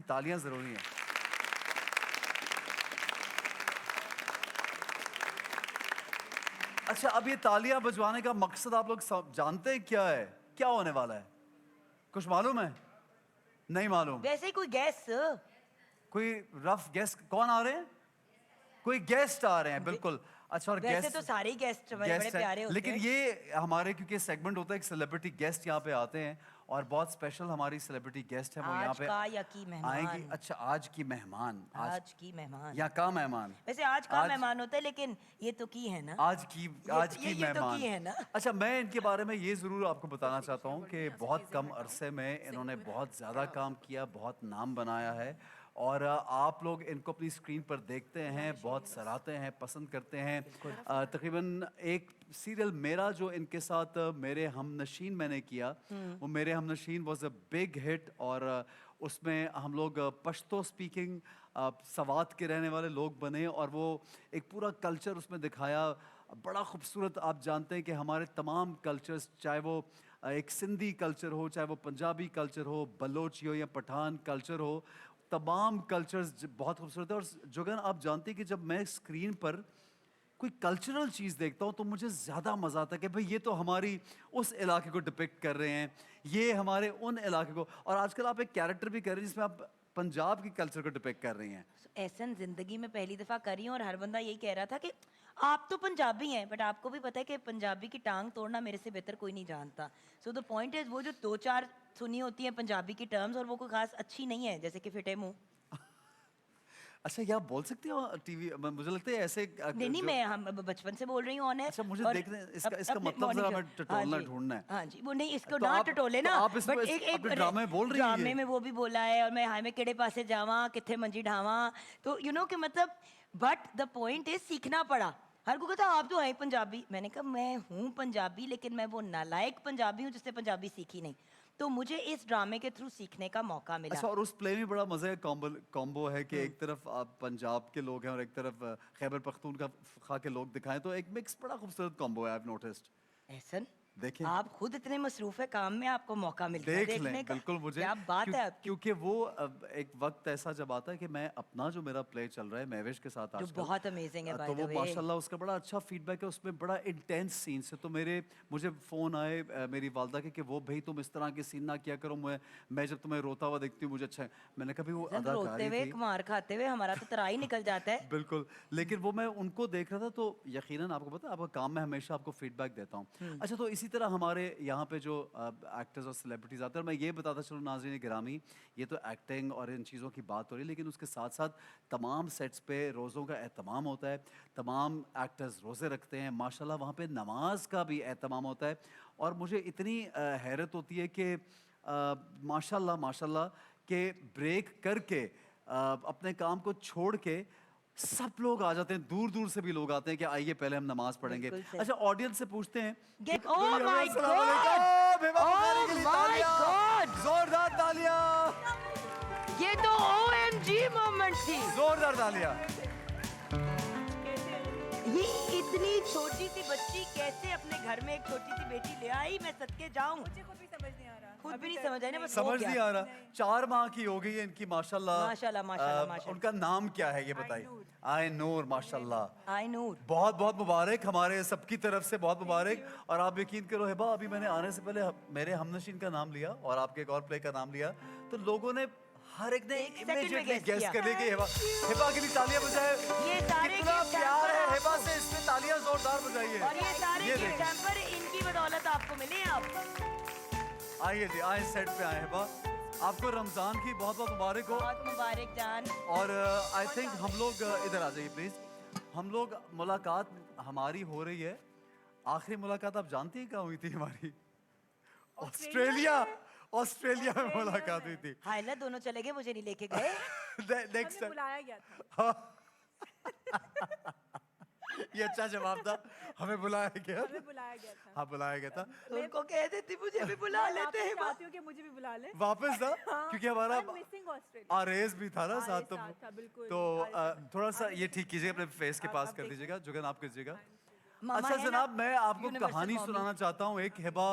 तालियां जरूरी हैं। अच्छा, अब ये तालियां बजवाने का मकसद आप लोग जानते हैं क्या है? क्या होने वाला है? कुछ मालूम है? नहीं मालूम। वैसे ही कोई गैस कोई रफ गेस्ट कौन आ रहे हैं? कोई गेस्ट आ रहे हैं, बिल्कुल। अच्छा, और वैसे गेस्ट तो सारे ही गेस्ट बड़े प्यारे होते लेकिन हैं। ये हमारे क्योंकि सेगमेंट होता है, एक सेलिब्रिटी गेस्ट यहाँ पे आते हैं और बहुत स्पेशल हमारी सेलिब्रिटी गेस्ट है, वो यहाँ पे आज का या की मेहमान आएंगी। अच्छा, आज की मेहमान, आज की मेहमान या का मेहमान। वैसे आज का मेहमान होता है, लेकिन ये तो की है ना, आज की ये तो मेहमान की है ना। अच्छा, मैं इनके बारे में ये जरूर आपको बताना चाहता हूँ कि बहुत कम अरसे में इन्होंने बहुत ज्यादा काम किया, बहुत नाम बनाया है और आप लोग इनको अपनी स्क्रीन पर देखते हैं, बहुत सराहते हैं, पसंद करते हैं। तकरीबन एक सीरियल मेरा जो इनके साथ मेरे हमनशीन मैंने किया, वो मेरे Humnasheen was a big hit और उसमें हम लोग पश्तो स्पीकिंग सवात के रहने वाले लोग बने और वो एक पूरा कल्चर उसमें दिखाया, बड़ा खूबसूरत। आप जानते हैं कि हमारे तमाम कल्चर्स, चाहे वो एक सिंधी कल्चर हो, चाहे वो पंजाबी कल्चर हो, बलोची हो या पठान कल्चर हो, तमाम कल्चर्स बहुत खूबसूरत है। और जोगन, आप जानते हैं कि जब मैं स्क्रीन पर कोई कल्चरल चीज़ देखता हूँ तो मुझे ज़्यादा मज़ा आता है कि भाई ये तो हमारी उस इलाके को डिपिक्ट कर रहे हैं, ये हमारे उन इलाके को। और आजकल आप एक कैरेक्टर भी कर रहे हैं जिसमें आप पंजाब की कल्चर को डिपिक्ट कर रही हैं। ऐसा जिंदगी में पहली दफा करी हूँ और हर बंदा यही कह रहा था कि आप तो पंजाबी हैं, बट आपको भी पता है कि पंजाबी की टांग तोड़ना मेरे से बेहतर कोई नहीं जानता। सो द पॉइंट इज, वो जो दो चार सुनी होती है पंजाबी की टर्म्स और वो कोई खास अच्छी नहीं है, जैसे कि फिटे मुंह। अच्छा, ये आप बोल सकते हो टीवी? मुझे लगता है ऐसे नहीं, मैं हम बचपन से बोल रही हूँ ऑन। अच्छा, मुझे देखने इसका मतलब जरा मैं टटोलना ढूंढना है। हाँ जी, वो नहीं, इसको तो ना आप टटोले तो ना, आप बट एक ड्रामे में बोल रही हैं ड्रामे में वो भी बोला है और मैं हाय में केड़े पासे जावा किथे मंजी ढावा, तो यू नो कि मतलब, बट द पॉइंट इज सीखना पड़ा। हर को कहता आप तो है पंजाबी, मैंने कहा मैं हूँ पंजाबी, लेकिन मैं वो नालायक पंजाबी हूँ जिसने पंजाबी सीखी नहीं। तो मुझे इस ड्रामे के थ्रू सीखने का मौका मिला। अच्छा, और उस प्ले में बड़ा मजे का कॉम्बो है कि एक तरफ आप पंजाब के लोग हैं और एक तरफ खैबर पख्तूनख्वा के लोग दिखाएं, तो एक मिक्स बड़ा खूबसूरत कॉम्बो है, आई हैव नोटिस्ड। ऐसन देखें, आप खुद इतने मसरूफ है काम में, आपको मौका मिलता है देख देखने लें, का। बिल्कुल। मुझे क्या बात है आपकी, क्योंकि वो एक वक्त ऐसा जब आता है कि मैं अपना जो मेरा प्ले चल रहा है महवेश के साथ जो आजकल, बहुत अमेजिंग है बाय तो द वो वे। माशाल्लाह उसका बड़ा अच्छा फीडबैक है, उसमें बड़ा इंटेंस सीन्स है। तो मुझे फ़ोन आए मेरी वालदा के कि वो भाई तुम इस तरह के सीन ना किया करो, मैं जब तुम्हें रोता हुआ देखती हूँ मुझे अच्छा है। मैंने कहा वो रोते अदाकारी हुए थी। मार खाते हुए हमारा तो तरा ही निकल जाता है। बिल्कुल, लेकिन वो मैं उनको देख रहा था तो यकीनन आपको पता है, आपका काम में हमेशा आपको फीडबैक देता हूँ। अच्छा, तो इसी तरह हमारे यहाँ पे जो एक्टर्स और सेलिब्रिटीज आते हैं, और मैं ये बताता चलूँ नाज़रीन गिरामी, ये तो एक्टिंग और इन चीज़ों की बात हो रही है, लेकिन उसके साथ साथ तमाम सेट्स पे रोज़ों का एहतमाम होता है, तमाम एक्टर्स रोज़े रखते हैं, माशाल्लाह वहाँ पे नमाज का भी एहतमाम होता है। और मुझे इतनी हैरत होती है कि माशाल्लाह माशाल्लाह के ब्रेक करके अपने काम को छोड़ के सब लोग आ जाते हैं, दूर दूर से भी लोग आते हैं कि आइए पहले हम नमाज पढ़ेंगे। बिल्कुल सही। अच्छा, ऑडियंस से पूछते हैं ओह माय अस्सलाम गॉड, वालेकुम, हिबा बुखारी के ओह लिए माय तालियां, गॉड, जोरदार तालियां, ये तो OMG मोमेंट थी। जोरदार तालियां। ये इतनी छोटी सी बच्ची कैसे अपने घर में एक छोटी सी बेटी ले आई, मैं सदके जाऊं। मुझे खुद भी समझ नहीं आ रहा, खुद भी नहीं समझ आई ना, बस हो समझ गया। नहीं आ रहा, 4 माह की हो गई है इनकी माशाल्लाह। माशाल्लाह, माशाल्लाह, माशाल्लाह। उनका नाम क्या है ये बताइए? आए नूर, माशाल्लाह, आई नूर। बहुत बहुत मुबारक, हमारे सबकी तरफ से बहुत मुबारक। और आप यकीन करो हिबा, अभी मैंने आने से पहले मेरे हमनशीन का नाम लिया और आपके एक और प्ले का नाम लिया, तो लोगों ने हर एक ने एक सेकंड में इमीडिएटली guess गेस किया। करने की हिबा के लिए तालियां बजाए। ये सारे कितना gift प्यार है hamper हिबा आपको। से, इसमें तालियां जोरदार बजाइए। और ये सारे ये गिफ्ट देखिए। हैम्पर इनकी बदौलत आपको मिले हैं। आप आइए जी, आए सेट पे आए हिबा, आपको रमजान की बहुत बहुत मुबारक हो। बहुत मुबारक जान। और आई थिंक हम लोग इधर आ जाइए प्लीज, हम लोग मुलाकात हमारी हो रही है। आखिरी मुलाकात आप जानती हैं कहाँ हुई थी हमारी? ऑस्ट्रेलिया में मुलाकात हुई थी। हाइला दोनों चले गए, मुझे नहीं लेके गए। नेक्स्ट हमें बुलाया गया था, ये अच्छा जवाब था, हमें बुलाया गया हमें बुलाया गया था। हाँ, बुलाया गया था। तो उनको कह देती मुझे भी बुला लेते हैं। चाहती हूँ कि मुझे भी बुला ले। वापस था क्योंकि हमारा मिसिंग ऑस्ट्रेलिया आरेज भी था ना साथ, तो साथ था, बिल्कुल। थोड़ा सा ये ठीक कीजिएगा, अपने फेस के पास कर दीजिएगा, जुगन आप कीजिएगा। मामा अच्छा है ना, जनाब, मैं आपको universal कहानी mommy। सुनाना चाहता हूँ। एक हिबा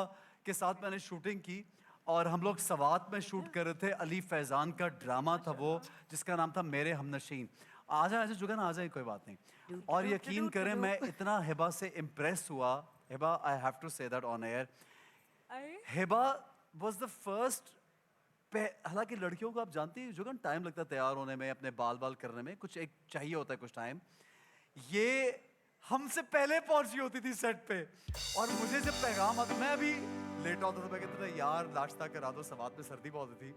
के साथ मैंने शूटिंग की और हम लोग सवात में शूट कर रहे थे। अली फैजान का ड्रामा था वो, जिसका नाम था मेरे हमनशीन। आ जाए ऐसे जुगन, आ जाए, कोई बात नहीं। और यकीन करें मैं इतना हिबा से इम्प्रेस हुआ। Hiba, I have to say that on air, अरे हिबा वाज द फर्स्ट। हालांकि लड़कियों को आप जानती हैं जुगन, टाइम लगता है तैयार होने में, अपने बाल बाल करने में, कुछ एक चाहिए होता है कुछ टाइम। ये हमसे पहले पहुंची होती थी सेट पे, और मुझे जब पैगाम आता, मैं अभी लेट आता था, मैं कहता था यार नाश्ता करा दो, सवात में सर्दी बहुत होती थी।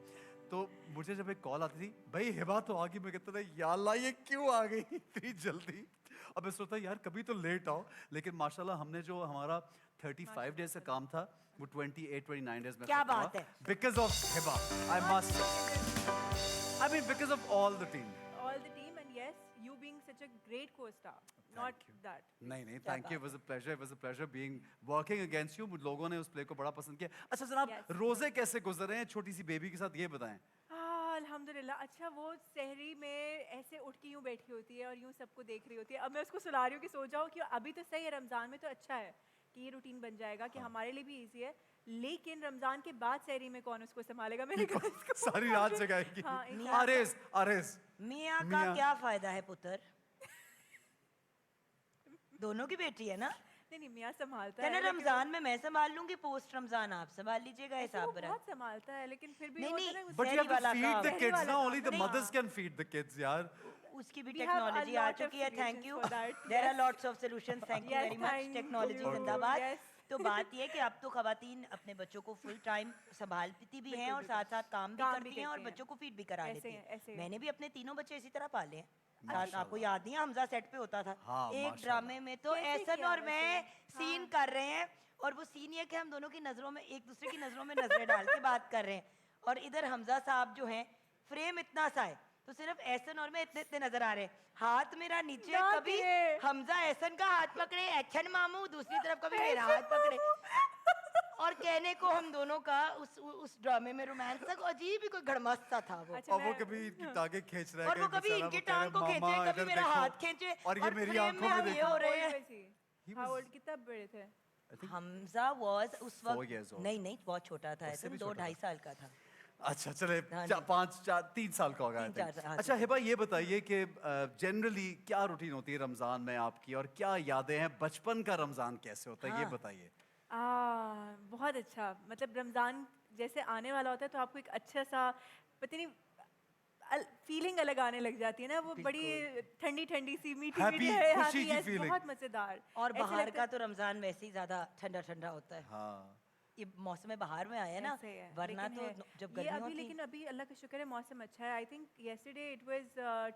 तो मुझे जब एक कॉल आती थी, भाई हिबा तो आ गई, मैं कहता था या अल्लाह ये क्यों आ गई इतनी जल्दी। अब मैं सोचता यार कभी तो लेट आओ, लेकिन माशाल्लाह हमने जो हमारा 35 डेज का काम था वो 28-29 डेज में क्या बात है। Because of Hiba, I must, I mean because of all the team. all the team, and yes, you being such a great co-star, not you. that. नहीं नहीं, thank you, it was a pleasure being working against you। लोगों ने उस play को बड़ा पसंद किया। अच्छा जनाब, Yes. रोजे कैसे गुजर रहे हैं छोटी सी बेबी के साथ, ये बताएं। अल्हम्दुलिल्लाह। अच्छा, वो सहरी में ऐसे उठ के यूँ बैठी होती है और यूँ सबको देख रही होती है। अब मैं उसको सुला रही हूँ कि सो जाओ, कि अभी तो सही है, रमज़ान में तो अच्छा है कि ये रूटीन बन जाएगा कि हमारे लिए भी इजी है, लेकिन रमज़ान के बाद सहरी में कौन उसको संभालेगा? मैंने कहा इसको सारी रात जगाएगी। हाँ, exactly. आरिस, आरिस, मियाँ का मियाँ। क्या फायदा है पुत्र? दोनों की बेटी है ना? नहीं मियाँ संभालता कहना है, लेकिन रमजान में मैं संभाल लूंगी, पोस्ट रमजान आप संभाल लीजिएगा, ऐसे वो हिसाब बरा। बहुत संभालता है, लेकिन फिर भी नहीं, वो नहीं, होता है ना, but you have to वाला feed काम the है। kids वाला ना, काम only है, the नहीं। mothers can feed the kids यार। उसकी भी We have a टेक्नोलॉजी आ lot of चुकी है, thank solutions you. for that, there are yes. Lots of solutions, thank you Yes, very much, thank technology you, जिंदाबाद। yes. तो बात ये है कि अब तो खवातीन अपने बच्चों को फुल टाइम संभालती भी हैं और बिल्कुल, साथ साथ काम भी काम भी करती हैं और करती हैं। बच्चों को फीड भी करा ऐसे लेती हैं, ऐसे हैं। हैं। मैंने भी अपने तीनों बच्चे इसी तरह पाले हैं। साथ आपको याद नहीं है, हमजा सेट पे होता था हाँ, एक माशाल्लाह। ड्रामे में, तो कैसे एहसन किया और वैसे? मैं सीन कर रहे हैं, और वो सीन ये कि हम दोनों की नजरों में, एक दूसरे की नजरों में नजरें डाल के बात कर रहे हैं, और इधर हमजा साहब जो हैं, फ्रेम इतना सा है तो सिर्फ एहसन और मैं इतने इतने नजर आ रहे हैं, हाथ मेरा नीचे, ना कभी गिरे। हमजा एहसन का हाथ पकड़े, एहसन मामू दूसरी तरफ कभी मेरा हाथ पकड़े, और कहने को हम दोनों का उस ड्रामे में रोमांस तक अजीब ही कोई गड़मस्त सा था वो। अच्छा, और वो मैं- कभी इनकी टांगे खींच रहा है, और वो कहीं कभी बेचारा इनकी वो कह रहा है, टांग को खींचे, "मामा, कभी इधर मेरा देखो।" हाथ खींचे, और ये मेरी फ्रेम आंखों में में हम ये देखो। हो रहे How old हैं। was he? He How was- old? कितना बड़े थे? हमजा वाज उस 4 वक्त years old. नहीं नहीं बहुत छोटा था, उससे ऐसा भी 2-2.5 छोटा साल का था। अच्छा चले, हाँ जी। 3 साल का होगा I 3-4 think। साल, हाँ अच्छा जी। हिबा, ये बताइए कि जनरली क्या रूटीन होती है रमजान में आपकी, और क्या यादें हैं, बचपन का रमजान कैसे होता है, ये हाँ। बताइए। बहुत अच्छा, मतलब रमज़ान जैसे आने वाला होता है तो आपको एक अच्छा सा, पता नहीं, फीलिंग अलग आने लग जाती है ना, वो बड़ी ठंडी ठंडी सी, मीठी Happy, मीठी है, खुशी की yes, feeling। बहुत मज़ेदार। और ऐसे बाहर लगता का है- तो रमजान वैसे ही ज्यादा ठंडा ठंडा होता है, हाँ, ये मौसम बहार में आया ना, ऐसे है, वरना लेकिन तो है। जब ये गर्मियों अभी, थी। लेकिन अभी अल्लाह का शुक्र है मौसम अच्छा है। I think yesterday it was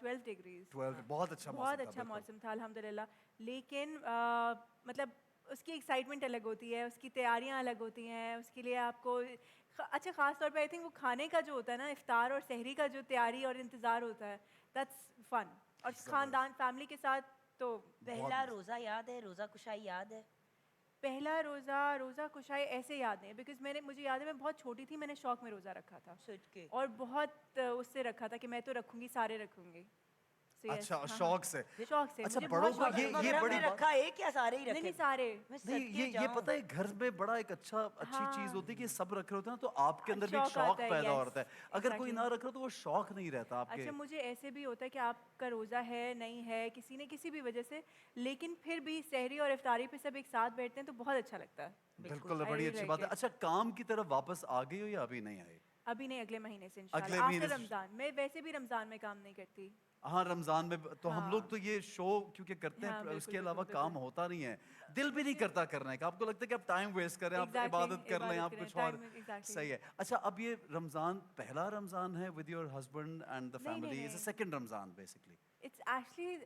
12 degrees, 12 बहुत अच्छा मौसम बहुत था, अच्छा बिल्कुल। मौसम था अल्हम्दुलिल्लाह। लेकिन मतलब उसकी एक्साइटमेंट अलग होती है, उसकी तैयारियां अलग होती हैं, उसके लिए आपको अच्छा, ख़ास तौर पे आई थिंक वो खाने का जो होता है ना, इफ्तार और सहरी का जो तैयारी और इंतज़ार होता है, दैट्स फन। और ख़ानदान फैमिली के साथ तो पहला रोजा याद है, रोजा कुशाई याद है? पहला रोज़ा कुशाई ऐसे याद नहीं, बिकॉज मुझे याद है मैं बहुत छोटी थी, मैंने शौक में रोज़ा रखा था, सोच के और बहुत उससे रखा था कि मैं तो रखूंगी, सारे रखूंगी। So yes, अच्छा, हाँ, शौक से। शौक से अच्छा, मुझे बड़ों बहुत को शौक है। ये मगरब बड़ी ने बात- रखा एक या सारे ही रखे? नहीं सारे। मैं नहीं, सदके ये जाऊं। पता है घर में बड़ा एक अच्छी हाँ। चीज होती है कि सब रख रहे होते हैं ना, तो आपके अंदर भी एक शौक शौक आता है, पैदा yes, होता है। अगर कोई exactly। ना रख रहा तो वो शौक नहीं रहता आपके। अच्छा, मुझे ऐसे भी होता है कि आपका रोज़ा है नहीं है, किसी ने किसी भी वजह से, लेकिन फिर भी सहरी और इफ्तारी पे सब एक साथ बैठते हैं तो बहुत अच्छा लगता है। बिल्कुल, I बड़ी really अच्छी like बात है। it। अच्छा, काम की तरफ वापस आ गई हो या अभी नहीं आई? अभी नहीं, अगले महीने से अगले इंशाल्लाह, महीने आफ्टर से- रमज़ान। मैं वैसे भी रमज़ान में काम नहीं करती। हाँ, रमजान में तो हम हाँ। लोग तो ये शो क्योंकि करते हैं, हाँ, बिल्कुल, उसके अलावा बिल्कुल, काम होता नहीं है, दिल भी नहीं करता करने का। आपको लगता है कि आप टाइम वेस्ट करें, आप Exactly, इबादत कर लें, इबादत आप करें, कुछ और। time, exactly। सही है। अच्छा, अब ये रमजान पहला रमजान है with your husband and the नहीं, फैमिली, नहीं, इज अ नहीं। Second Ramzan basically? It's actually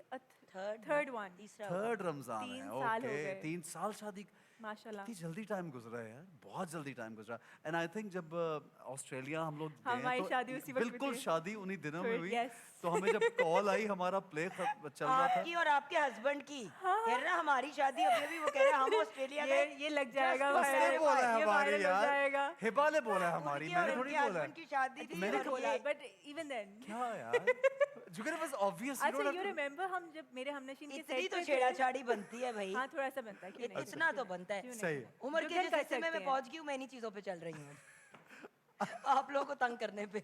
third one. तीसरा होगा। थर्ड रमजान 3 है। साल हो ओके, गए। 3 साल शादी। माशाल्लाह। कितनी जल्दी टाइम गुजरा है यार, बहुत जल्दी टाइम गुजरा। एंड आई थिंक जब ऑस्ट्रेलिया हम लोग गए हमारी तो शादी उसी वक्त में बिल्कुल थी। शादी उन्हीं दिनों में हुई। Yes। तो हमें जब कॉल आई, हमारा प्ले चल रहा था। आपकी और आपके हस्बैंड की, कह रहा हमारी शादी अभी अभी, वो कह रहे हैं हम ऑस्ट्रेलिया गए। ये लग जाएगा Just उसने viral, बोला है ये हमारी viral हो यार, जाएगा। हिबा ने बोला है हमारी, उनकी मैंने और थोड़ी उनके बोला है। husband की शादी थी, मैंने और कब ये- बट इवन देन, क्या यार, जुगर वाज ऑब्वियस, यू अच्छा, डोंट यू हैव रिमेंबर हम जब मेरे हमनशीन के इतनी सेट तो पे थे? छेड़ाछाड़ी बनती है भाई, हाँ, थोड़ा सा बनता है, क्यों नहीं? इतना तो बनता क्यों है। नहीं? सही है। उम्र के जुगल जिस कर हिस्से में सकते मैं हैं। पहुंच गई हूँ, मैं इन्हीं चीजों पे चल रही हूँ। आप लोगों को तंग करने पे।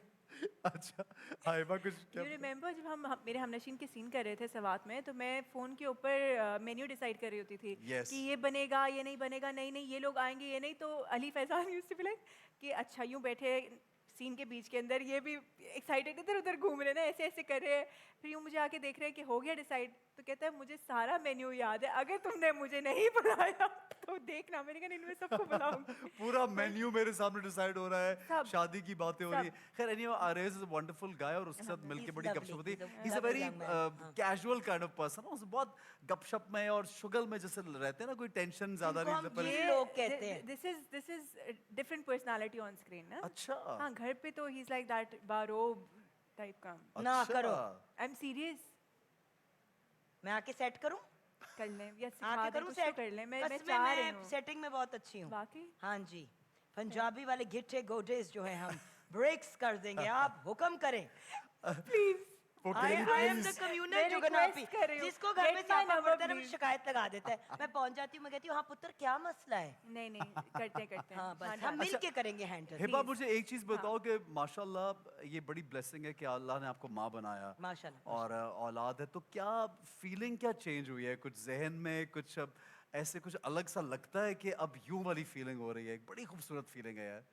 अच्छा, हाँ हिबा कुछ क्या? यू रिमेंबर जब मेरे हमनशीन के सीन कर रहे थे सवात में, तो मैं फ़ोन के ऊपर मेन्यू डिसाइड कर रही होती थी Yes. कि ये बनेगा, ये नहीं बनेगा, नहीं नहीं ये लोग आएंगे, ये नहीं। तो Ali Faizan used to be like कि अच्छा यूँ बैठे सीन के बीच के अंदर, ये भी एक्साइटेड इधर उधर घूम रहे ना, ऐसे ऐसे कर रहे हैं। फिर यूँ मुझे आके देख रहे हैं कि हो गया डिसाइड, तो कहता है मुझे सारा मेन्यू याद है, अगर तुमने मुझे नहीं बुलाया तो देखना। मैंने कहा इनमें सबको बुलाऊंगी। पूरा मेन्यू मेरे सामने डिसाइड हो रहा है, सब, शादी की बातें हो रही है। सब। खैर एनीवे आरेज इज अ वंडरफुल गाय और उसके साथ मिलके He's बड़ी lovely, गपशप होती he's a है। He is a lovely very young man, casual kind of person, उसे बहुत गपशप में और शुगल में जैसे रहते हैं ना, कोई टेंशन ज्यादा इनको नहीं हम पर ये लोग कहते हैं। This is different personality on screen ना। अच्छा हाँ, घर पे तो ही इज लाइक दैट बारोब टाइप का। ना अच्छा। करो। I am serious. मैं आके सेट करूं? कर लें या सिखा आके दें, करूं कुछ तो सेट? कर लें। मैं कसमें चाह रही हूँ सेटिंग में बहुत अच्छी हूँ। वाकई। हाँ जी, पंजाबी वाले गिट्टे गोडेज जो है हम ब्रेक्स कर देंगे, आप हुक्म करें। Please I am the communal मैं जुगनापी, request कर रही हूँ, जिसको घर में get my स्यापा number, पड़ता है ना मुझे please. शिकायत लगा देता है। मैं पहुंच जाती हूँ, मैं कहती हूँ हाँ पुत्र क्या मसला है? नहीं नहीं करते करते हैं। हाँ बस हाँ, हम मिल अच्छा, के करेंगे हैंडल। हिबा मुझे एक चीज बताओ कि माशाल्लाह ये बड़ी ब्लेसिंग है कि अल्लाह ने आपको माँ बनाया माशाल्लाह, और औलाद है, तो क्या फीलिंग क्या चेंज हुई है? कुछ जहन में कुछ अब ऐसे कुछ अलग सा लगता है कि अब यूं वाली फीलिंग हो रही है? एक बड़ी खूबसूरत फीलिंग है यार।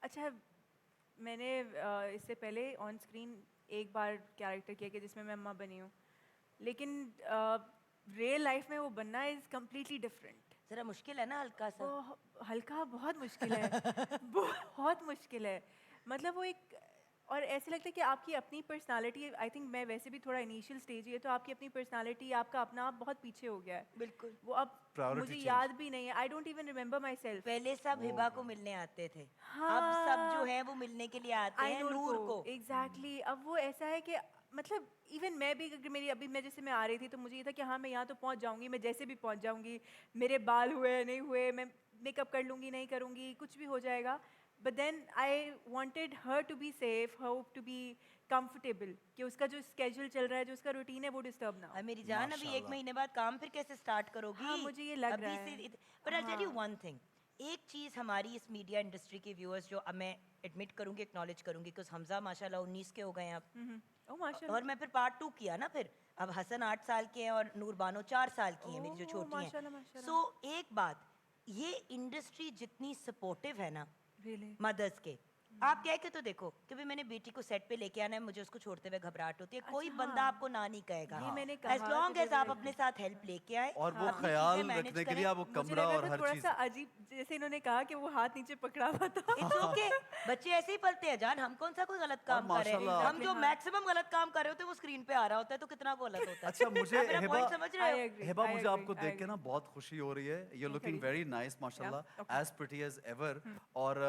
अच्छा, मैंने इससे पहले ऑन स्क्रीन एक बार कैरेक्टर किया कि जिसमें मैं अम्मा बनी हूँ, लेकिन रियल लाइफ में वो बनना इज़ कम्प्लीटली डिफरेंट। जरा मुश्किल है ना हल्का सा। वो हल्का बहुत मुश्किल है। बहुत मुश्किल है। मतलब वो एक, और ऐसे लगता है कि आपकी अपनी पर्सनालिटी, आई थिंक मैं वैसे भी थोड़ा इनिशियल स्टेज ही है, तो आपकी अपनी पर्सनालिटी, आपका अपना आप बहुत पीछे हो गया है। बिल्कुल। वो अब Priority मुझे change. याद भी नहीं है। I don't even remember my self. पहले सब हिबा को मिलने आते थे, हाँ। अब सब जो है वो मिलने के लिए आते हैं नूर को। एग्जैक्टली। अब वो ऐसा है कि मतलब इवन मैं भी, अगर मेरी अभी मैं जैसे मैं आ रही थी तो मुझे ये था कि हाँ मैं यहाँ तो पहुँच जाऊँगी, मैं जैसे भी पहुँच जाऊँगी, मेरे बाल हुए नहीं हुए, मैं मेकअप कर लूँगी नहीं करूँगी, कुछ भी हो जाएगा। But then I wanted her to be safe, her to be comfortable, कि उसका जो स्केड्यूल चल रहा है, जो उसका रूटीन है, वो डिस्टर्ब ना हो। मेरी जान अभी 1 महीने बाद काम फिर कैसे स्टार्ट करोगी? हाँ, मुझे ये लग रहा है। पर I tell you one thing, एक चीज हमारी इस मीडिया इंडस्ट्री के व्यूअर्स जो अब मैं एडमिट करूंगी, एक्नॉलेज करूंगी, बिकॉज हमजा माशाल्लाह 19 के हो गए हैं अब, ओह माशाल्लाह। और मैं फिर पार्ट 2 किया ना, फिर अब हसन 8 साल के हैं और नूर बानो 4 साल की है मेरी जो ओह, छोटी माशाल्लाह, हैं। माशाल्लाह। सो एक बात, ये इंडस्ट्री जितनी सपोर्टिव है ना रियली। मदर्स के, आप कह के तो देखो कि भाई मैंने बेटी को सेट पे लेके आना है, मुझे उसको छोड़ते हुए घबराहट होती है, कोई अच्छा, बंदा हाँ। आपको ना नहीं कहेगा, ये मैंने एज कहा लॉन्ग कि एज आप जरूर- अपने साथ हेल्प लेके आए और वो अपनी ख्याल चीजें manage रखने के करें। लिए आप वो मुझे कमरा लगा और था हर थोड़ा चीज। सा अजीब, जैसे इन्होंने कहा कि वो हाथ नीचे पकड़ा हुआ था। इट्स ओके, बच्चे ऐसे ही पलते हैं जान, हम कौन सा कोई गलत काम कर रहे हैं? माशाल्लाह- हम जो मैक्सिमम गलत काम कर रहे होते हैं वो स्क्रीन पे आ रहा होता है, तो कितना गलत होता है। अच्छा मुझे आप मेरा हिबा point समझ रहे हो? हिबा I मुझे agree, आपको I देख के ना agree. बहुत खुशी हो रही है। यू लुकिंग वेरी नाइस माशाल्लाह, okay. As pretty as ever. और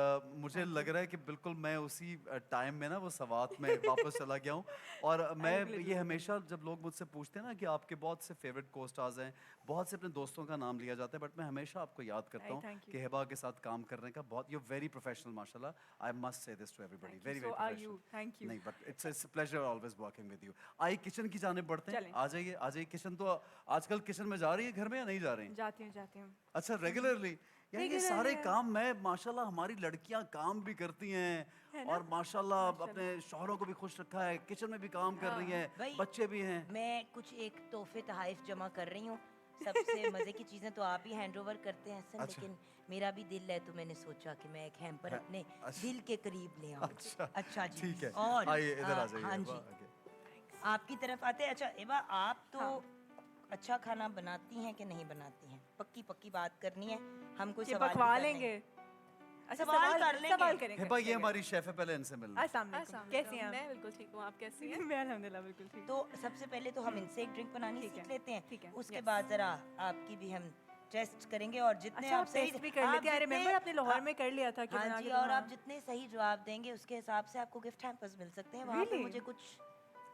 मुझे लग रहा है कि बिल्कुल मैं उसी टाइम में ना वो सवात में वापस चला गया हूँ। और मैं ये हमेशा जब लोग मुझसे पूछते हैं ना कि आपके बहुत से फेवरेट को स्टार्स हैं, बहुत से अपने दोस्तों का नाम लिया जाता है, बट मैं हमेशा आपको याद करता हूँ thank you. कि हिबा के साथ काम करने का बहुत, यू वेरी प्रोफेशनल माशाल्लाह। I must say this to everybody, very So very are you. Professional. Thank you. नहीं but it's pleasure always working with you. I kitchen की जाने बढ़ते हैं, चलें। आ जाइए किचन। तो आजकल किचन में जा रही है घर में या नहीं जा रही हैं? जाती हूँ। अच्छा रेगुलरली? यार ये Regular सारे है। काम मैं माशाल्लाह, हमारी लड़कियां काम भी करती हैं और माशाल्लाह अपने शौहरों को भी खुश रखा है, किचन में भी काम कर रही हैं, भाई, बच्चे भी हैं। मैं कुछ एक तोहफे तहाइफ जमा कर रही हूँ, सबसे मजे की चीजें तो आप ही हैंड ओवर करते हैं हसन, अच्छा। लेकिन मेरा भी दिल है तो मैंने सोचा कि मैं एक हैम्पर अपने दिल के करीब ले आऊँ। अच्छा जी, ठीक है, और आइए इधर आ जाइए। हाँ हिबा, जी, आगे। आपकी तरफ आते हैं। अच्छा एबा, आप तो अच्छा खाना बनाती हैं कि नहीं बनाती हैं? पक्की पक्की बात करनी है, हम कोई कि सवाल पकवा नहीं करने। लेंगे। अच्छा, सवाल कर लेंगे। सवाल करेंगे। हिबा ये हमारी शेफ है, पहले इनसे मिलना। अस्सलाम वालेकुम। कैसी हैं आप? मैं बिल्कुल ठीक हूँ, आप कैसी हैं? मैं अल्हम्दुलिल्लाह बिल्कुल ठीक। तो सबसे पहले तो हम इनसे एक ड्रिंक बनानी ठीक सीख है, लेते हैं, ठीक है, उसके yes. बाद जरा आपकी भी हम टेस्ट करेंगे, और जितने अच्छा, आप आप सही टेस्ट भी कर लेते हैं। आई रिमेंबर आपने लाहौर में कर लिया था कि हाँ बना जी, के और हाँ। आप जितने सही जवाब देंगे उसके हिसाब से आपको गिफ्ट हैम्पर्स मिल सकते हैं। वहाँ पे Really? मुझे कुछ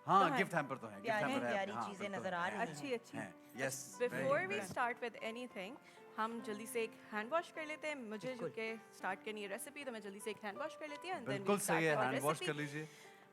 हाँ है। गिफ्ट हैम्पर तो है, गिफ्ट प्यारी हैम्पर है। प्यारी हाँ, चीजें बिल्कुल नजर आ है, रही हैं। अच्छी हैं। Yes before we start with anything, हम जल्दी से एक हैंड वॉश कर लेते हैं। मुझे जो बिल्कुल। कि स्टार्ट करनी है रेसिपी, तो मैं जल्दी से एक हैंड वॉश कर लेती हूँ and then बिल्कुल we'll सही start है, with our hand wash recipe. कर लीजिए।